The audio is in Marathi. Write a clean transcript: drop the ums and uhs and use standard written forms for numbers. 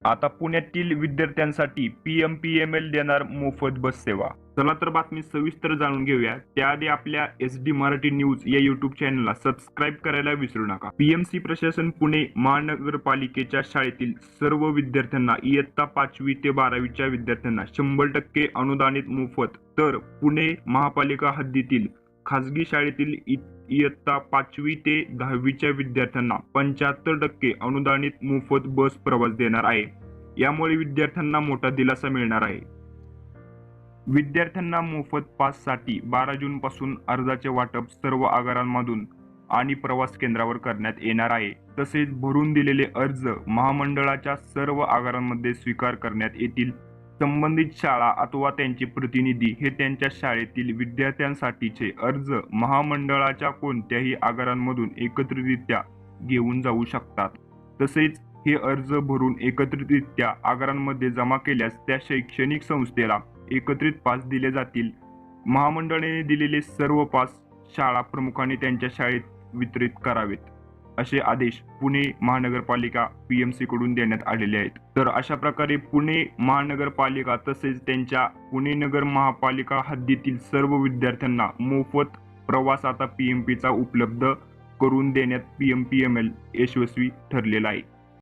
आता पुण्यातील विद्यार्थ्यांसाठी PMPML देणार मोफत बस सेवा. चला तर बातमी सविस्तर जाणून घेऊया. त्याआधी आपल्या SD मराठी न्यूज या YouTube चॅनलला सबस्क्राईब करायला विसरू नका. PMC प्रशासन पुणे महानगरपालिकेच्या शाळेतील सर्व विद्यार्थ्यांना इयत्ता 5वी ते 12वीच्या विद्यार्थ्यांना 100% अनुदानित मोफत, तर पुणे महापालिका हद्दीतील खासगी शाळेतील इयत्ता 5वी ते 10वीच्या विद्यार्थ्यांना 75% अनुदानित मोफत बस प्रवास देणार आहे. यामुळे विद्यार्थ्यांना मोठा दिलासा मिळणार आहे. विद्यार्थ्यांना मोफत पाससाठी 12 जूनपासून अर्जाचे वाटप सर्व आगारांमधून आणि प्रवास केंद्रावर करण्यात येणार आहे. तसेच भरून दिलेले अर्ज महामंडळाच्या सर्व आगारांमध्ये स्वीकार करण्यात येतील. संबंधित शाळा अथवा त्यांचे प्रतिनिधी हे त्यांच्या शाळेतील विद्यार्थ्यांसाठीचे अर्ज महामंडळाच्या कोणत्याही आगारांमधून एकत्रितरित्या घेऊन जाऊ शकतात. तसेच हे अर्ज भरून एकत्रितरित्या आगारांमध्ये जमा केल्यास त्या शैक्षणिक संस्थेला एकत्रित पास दिले जातील. महामंडळाने दिलेले सर्व पास शाळा प्रमुखांनी त्यांच्या शाळेत वितरित करावेत, असे आदेश पुणे महानगरपालिका PMC कडून देण्यात आलेले आहेत. तर अशा प्रकारे पुणे महानगरपालिका तसेच त्यांच्या पुणे नगर महापालिका हद्दीतील सर्व विद्यार्थ्यांना मोफत प्रवास आता PMP चा उपलब्ध करून देण्यात PMPML यशस्वी ठरलेला आहे.